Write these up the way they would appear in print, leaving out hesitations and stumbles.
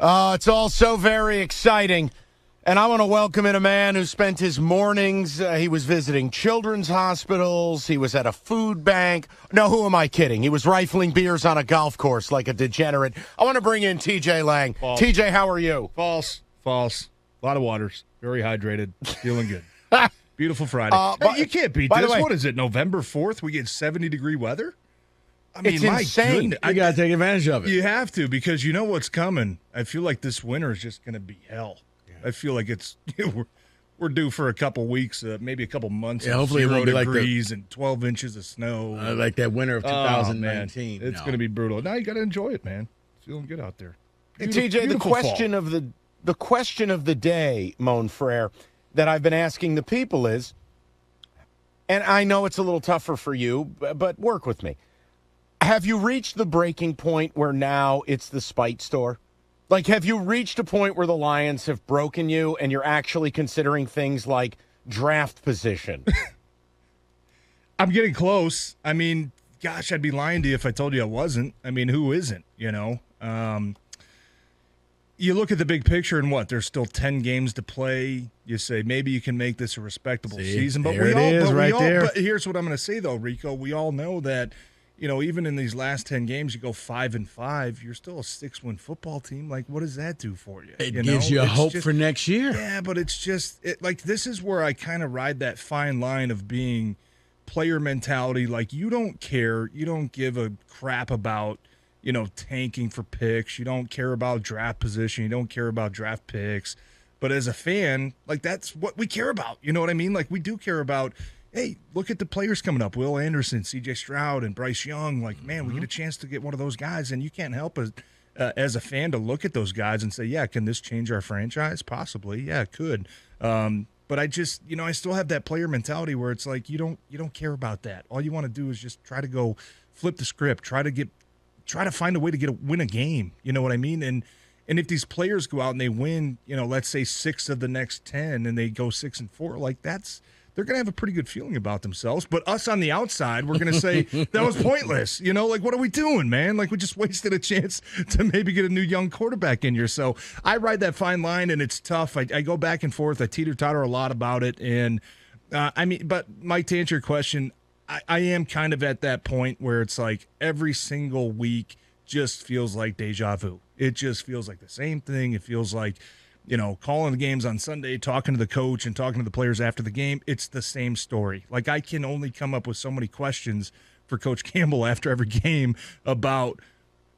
It's all so very exciting. And I want to welcome in a man who spent his mornings, he was visiting children's hospitals, he was at a food bank. No, who am I kidding? He was rifling beers on a golf course like a degenerate. I want to bring in TJ Lang. False. TJ, how are you? False. A lot of waters. Very hydrated. Feeling good. Beautiful Friday. Hey, you can't beat this. What is it, November 4th? We get 70-degree weather? I mean, it's insane. Goodness, you got to take advantage of it. You have to, because you know what's coming. I feel like this winter is just going to be hell. I feel like it's we're due for a couple weeks, maybe a couple months. Yeah, hopefully it won't be degrees and 12 inches of snow. Like that winter of 2019. It's going to be brutal. Now you got to enjoy it, man. Feeling good out there. TJ, the question of the day, Mon Frere, that I've been asking the people is, and I know it's a little tougher for you, but work with me. Have you reached the breaking point where now it's the spite store? Like, have you reached a point where the Lions have broken you and you're actually considering things like draft position? I'm getting close. I mean, gosh, I'd be lying to you if I told you I wasn't. I mean, who isn't, you know? You look at the big picture and what? There's still 10 games to play. You say maybe you can make this a respectable season. But But here's what I'm going to say, though, Rico. We all know that, you know, even in these last 10 games, you go 5-5, you're still a 6-win football team. Like, what does that do for you? It gives you hope for next year. Yeah, but it's just like, this is where I kind of ride that fine line of being player mentality. Like, you don't care. You don't give a crap about, you know, tanking for picks. You don't care about draft position. You don't care about draft picks. But as a fan, like, that's what we care about. You know what I mean? Like, we do care about, hey, look at the players coming up. Will Anderson, C.J. Stroud, and Bryce Young. Like, man, we get a chance to get one of those guys, and you can't help as a fan to look at those guys and say, yeah, can this change our franchise? Possibly. Yeah, it could. But I just, you know, I still have that player mentality where it's like you don't care about that. All you want to do is just try to go flip the script, try to find a way to win a game. You know what I mean? And if these players go out and they win, you know, let's say 6 of the next 10 and they go 6-4, like they're going to have a pretty good feeling about themselves. But us on the outside, we're going to say, that was pointless. You know, like, what are we doing, man? Like, we just wasted a chance to maybe get a new young quarterback in here. So I ride that fine line, and it's tough. I go back and forth. I teeter-totter a lot about it. And, but Mike, to answer your question, I am kind of at that point where it's like every single week just feels like deja vu. It just feels like the same thing. It feels like, you know, calling the games on Sunday, talking to the coach and talking to the players after the game, it's the same story. Like, I can only come up with so many questions for Coach Campbell after every game about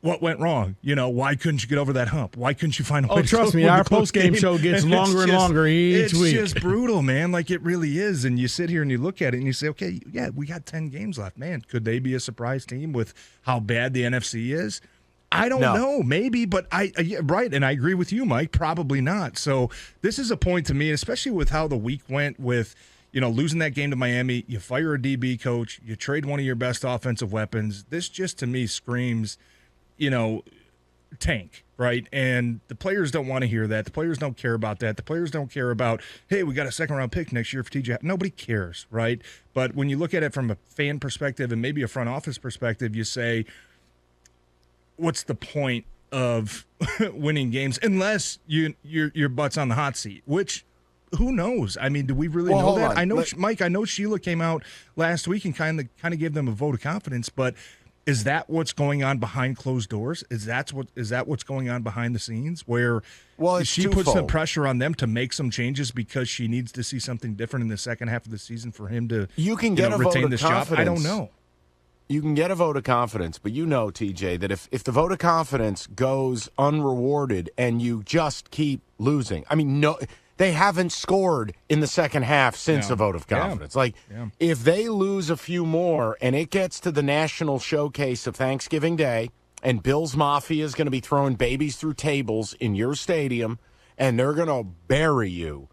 what went wrong. You know, why couldn't you get over that hump? Why couldn't you find a way to trust me, our post-game show gets longer and longer each week. It's just brutal, man. Like, it really is. And you sit here and you look at it and you say, okay, yeah, we got 10 games left. Man, could they be a surprise team with how bad the NFC is? I don't know, maybe, but right, and I agree with you, Mike, probably not. So this is a point to me, especially with how the week went with, you know, losing that game to Miami. You fire a DB coach, you trade one of your best offensive weapons. This just, to me, screams, you know, tank, right? And the players don't want to hear that. The players don't care about that. The players don't care about, hey, we got a second-round pick next year for TJ. Nobody cares, right? But when you look at it from a fan perspective and maybe a front office perspective, you say, what's the point of winning games unless your butt's on the hot seat? Which, who knows? I mean, do we really know that? I know, Mike. I know Sheila came out last week and kind of gave them a vote of confidence. But is that what's going on behind closed doors? Is that what's going on behind the scenes? Where she puts some pressure on them to make some changes because she needs to see something different in the second half of the season for him to retain this job? I don't know. You can get a vote of confidence, but you know, TJ, that if the vote of confidence goes unrewarded and you just keep losing, I mean, no, they haven't scored in the second half since a vote of confidence. If they lose a few more and it gets to the national showcase of Thanksgiving Day and Bills Mafia is going to be throwing babies through tables in your stadium and they're going to bury you,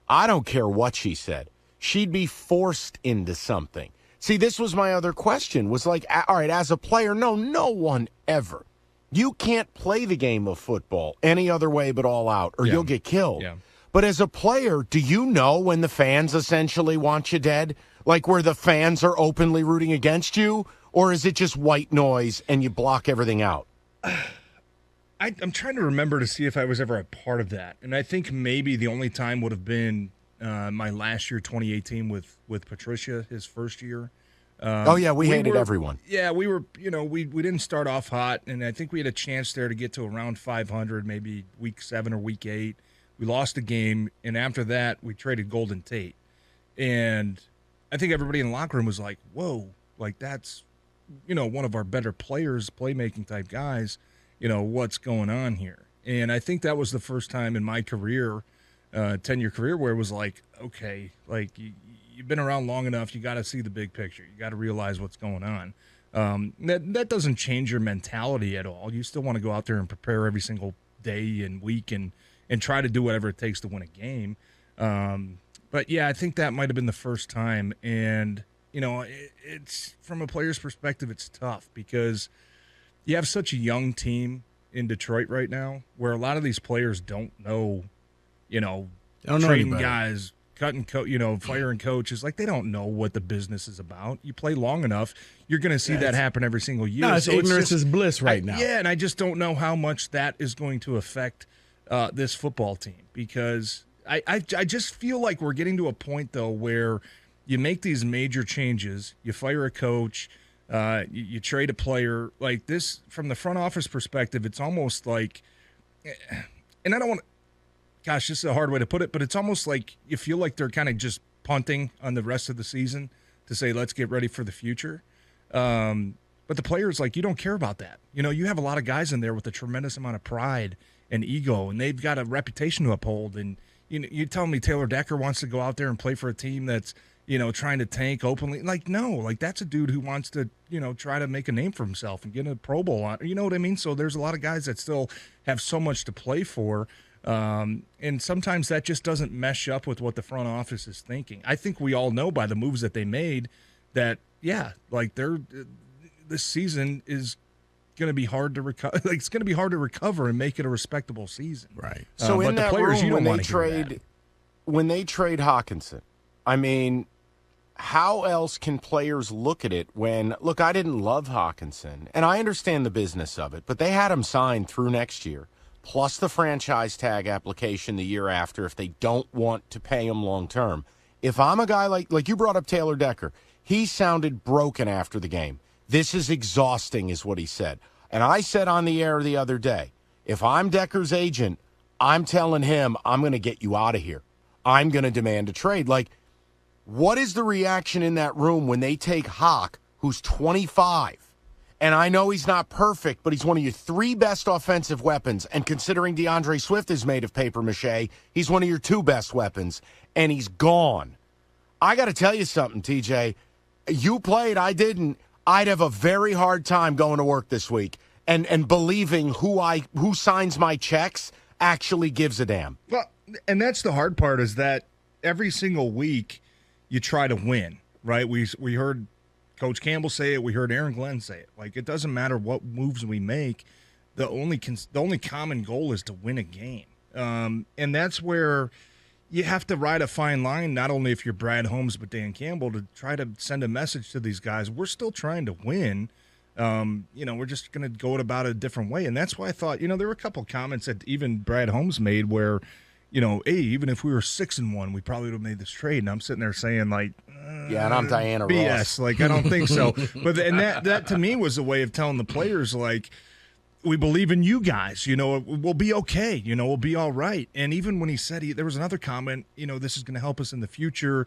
I don't care what she said. She'd be forced into something. See, this was my other question, was like, all right, as a player, no one ever. You can't play the game of football any other way but all out, or you'll get killed. Yeah. But as a player, do you know when the fans essentially want you dead? Like where the fans are openly rooting against you? Or is it just white noise and you block everything out? I'm trying to remember to see if I was ever a part of that. And I think maybe the only time would have been my last year, 2018, with Patricia, his first year. We hated everyone. Yeah, we were, we didn't start off hot, and I think we had a chance there to get to around 500, maybe week 7 or week 8. We lost a game, and after that, we traded Golden Tate. And I think everybody in the locker room was like, whoa, like that's, one of our better players, playmaking type guys. What's going on here? And I think that was the first time in my career, 10-year career, where it was like, okay, like you've been around long enough, you got to see the big picture. You got to realize what's going on. That doesn't change your mentality at all. You still want to go out there and prepare every single day and week and try to do whatever it takes to win a game. But yeah, I think that might have been the first time. And, it's from a player's perspective, it's tough because you have such a young team in Detroit right now where a lot of these players don't know, trading guys, cutting, firing coaches. Like, they don't know what the business is about. You play long enough, you're going to see that happen every single year. No, ignorance is bliss right now. Yeah, and I just don't know how much that is going to affect this football team because I just feel like we're getting to a point, though, where you make these major changes, you fire a coach, you trade a player like this. From the front office perspective, it's almost like, and I don't want to, gosh, this is a hard way to put it, but it's almost like you feel like they're kind of just punting on the rest of the season to say, let's get ready for the future. But the players, like, you don't care about that. You have a lot of guys in there with a tremendous amount of pride and ego, and they've got a reputation to uphold. And you tell me Taylor Decker wants to go out there and play for a team that's, trying to tank openly. Like, no, like that's a dude who wants to, try to make a name for himself and get a Pro Bowl on. You know what I mean? So there's a lot of guys that still have so much to play for. And sometimes that just doesn't mesh up with what the front office is thinking. I think we all know by the moves that they made that, yeah, like this season is going to be hard to recover. Like, it's going to be hard to recover and make it a respectable season. Right. So in that room, when they trade Hockenson, I mean, how else can players look at it when, look, I didn't love Hockenson, and I understand the business of it, but they had him signed through next year, plus the franchise tag application the year after if they don't want to pay him long term. If I'm a guy like you brought up Taylor Decker, he sounded broken after the game. This is exhausting, is what he said. And I said on the air the other day, if I'm Decker's agent, I'm telling him I'm going to get you out of here. I'm going to demand a trade. Like, what is the reaction in that room when they take Hawk, who's 25? And I know he's not perfect, but he's one of your 3 best offensive weapons. And considering DeAndre Swift is made of paper mache, he's one of your 2 best weapons. And he's gone. I got to tell you something, TJ. You played, I didn't. I'd have a very hard time going to work this week and believing who signs my checks actually gives a damn. Well, and that's the hard part is that every single week you try to win, right? We heard Coach Campbell say it. We heard Aaron Glenn say it. Like, it doesn't matter what moves we make. The only common goal is to win a game. And that's where you have to ride a fine line, not only if you're Brad Holmes, but Dan Campbell, to try to send a message to these guys. We're still trying to win. We're just going to go about it a different way. And that's why I thought, there were a couple comments that even Brad Holmes made where, hey, even if we were 6-1, we probably would have made this trade. And I'm sitting there saying, like, yeah, and I'm Diana BS. Ross. Like, I don't think so. But that to me was a way of telling the players, like, we believe in you guys. We'll be okay. We'll be all right. And even when he said there was another comment, this is going to help us in the future.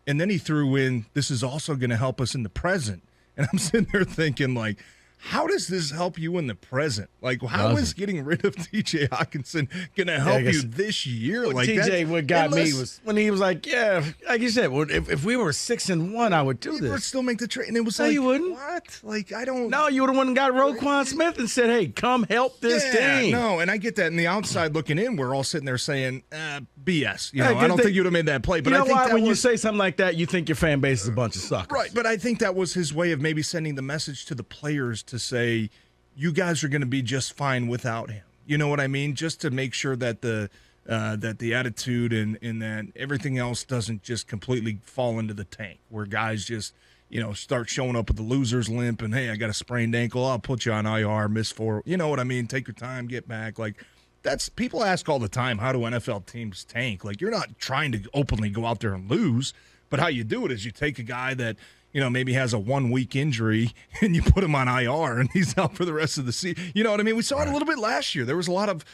And then he threw in, this is also going to help us in the present. And I'm sitting there thinking, like, how does this help you in the present? Like, how is getting rid of TJ Hockenson going to help you this year? Well, like, TJ, what got me was when he was like, yeah, like you said, well, if we were 6-1, I would do this. You would still make the trade. And it was no, like, you wouldn't. What? Like, I don't. No, you would have went and got Roquan Smith and said, hey, come help this team. No, and I get that. And the outside looking in, we're all sitting there saying, BS. I don't think you would have made that play. But you know I think why? When you say something like that, you think your fan base is a bunch of suckers. Right, but I think that was his way of maybe sending the message to the players to say, you guys are going to be just fine without him. You know what I mean? Just to make sure that the attitude and that everything else doesn't just completely fall into the tank, where guys just, start showing up with the loser's limp and, hey, I got a sprained ankle. I'll put you on IR, miss 4. You know what I mean? Take your time, get back. Like, people ask all the time, how do NFL teams tank? Like, you're not trying to openly go out there and lose, but how you do it is you take a guy that, maybe has a 1-week injury and you put him on IR and he's out for the rest of the season. You know what I mean? We saw it a little bit last year. There was a lot of,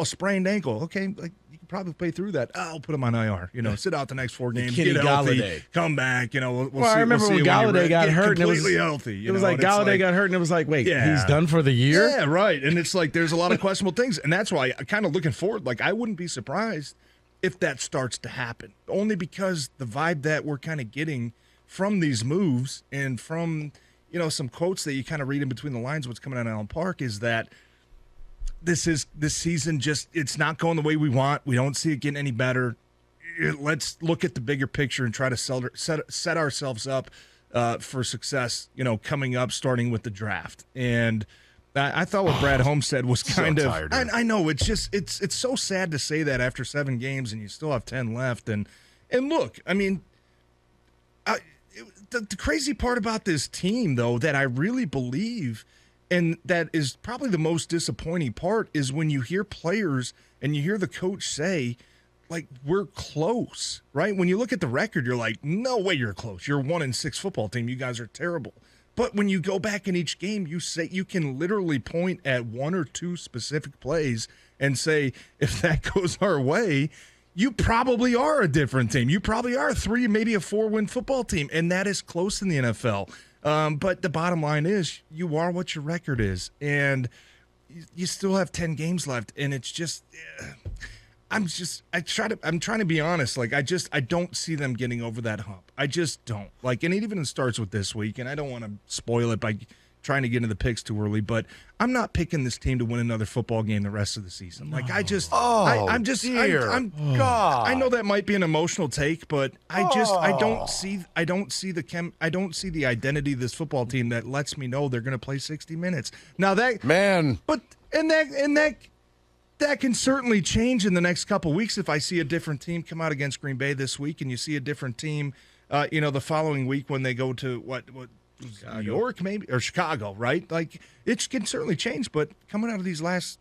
sprained ankle. Okay, like you can probably play through that. I'll put him on IR. Sit out the next 4 games, Kenny get healthy, Galladay. Come back. We'll see. I remember when Galladay got hurt and it was completely healthy. It was like Galladay got hurt and it was like, wait, he's done for the year? Yeah, right. And it's like there's a lot of questionable things, and that's why I'm kind of looking forward. Like, I wouldn't be surprised if that starts to happen, only because the vibe that we're kind of getting from these moves and from, some quotes that you kind of read in between the lines, what's coming out of Allen Park is that this season it's not going the way we want. We don't see it getting any better. Let's look at the bigger picture and try to set ourselves up for success, coming up, starting with the draft. And I thought what Brad Holmes said was kind of – I know, it's so sad to say that after 7 games and you still have 10 left. And look, I mean – the crazy part about this team, though, that I really believe, and that is probably the most disappointing part, is when you hear players and you hear the coach say, like, we're close, right? When you look at the record, you're like, no way you're close. You're a 1-6 football team. You guys are terrible. But when you go back in each game, you can literally point at 1 or 2 specific plays and say, if that goes our way, you probably are a different team. You probably are a 3, maybe a 4-win football team, and that is close in the NFL. But the bottom line is you are what your record is, and you still have 10 games left, and it's just I'm trying to be honest. Like, I don't see them getting over that hump. I just don't. Like, and it even starts with this week, and I don't want to spoil it by trying to get into the picks too early, but I'm not picking this team to win another football game the rest of the season. Like, I know that might be an emotional take, but I don't see the identity of this football team that lets me know they're going to play 60 minutes. Now that can certainly change in the next couple weeks if I see a different team come out against Green Bay this week, and you see a different team, the following week when they go to what New York maybe or Chicago, right? Like, it can certainly change, but coming out of these last,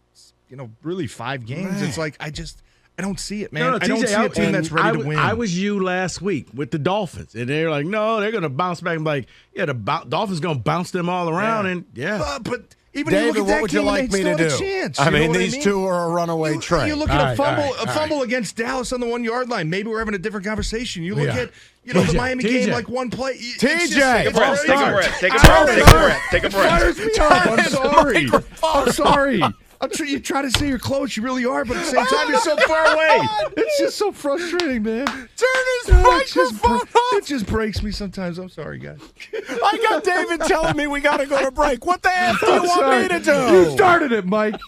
really 5 games, it's like I don't see it, man. No, I don't see a team that's ready to win. I was you last week with the Dolphins, and they're like, no, they're going to bounce back. I'm like, the Dolphins going to bounce them all around, and but. Even David, what would you like me to do? I mean, these two are a runaway train. You look at a fumble against Dallas on the 1-yard line. Maybe we're having a different conversation. You look at the Miami game, like one play. TJ, take a breath. Fires me up. I'm sorry. You try to say you're close, you really are, but at the same time, you're so far away. It's just so frustrating, man. Turn his microphone off. It just breaks me sometimes. I'm sorry, guys. I got David telling me we got to go to break. What the F do you want me to do? You started it, Mike.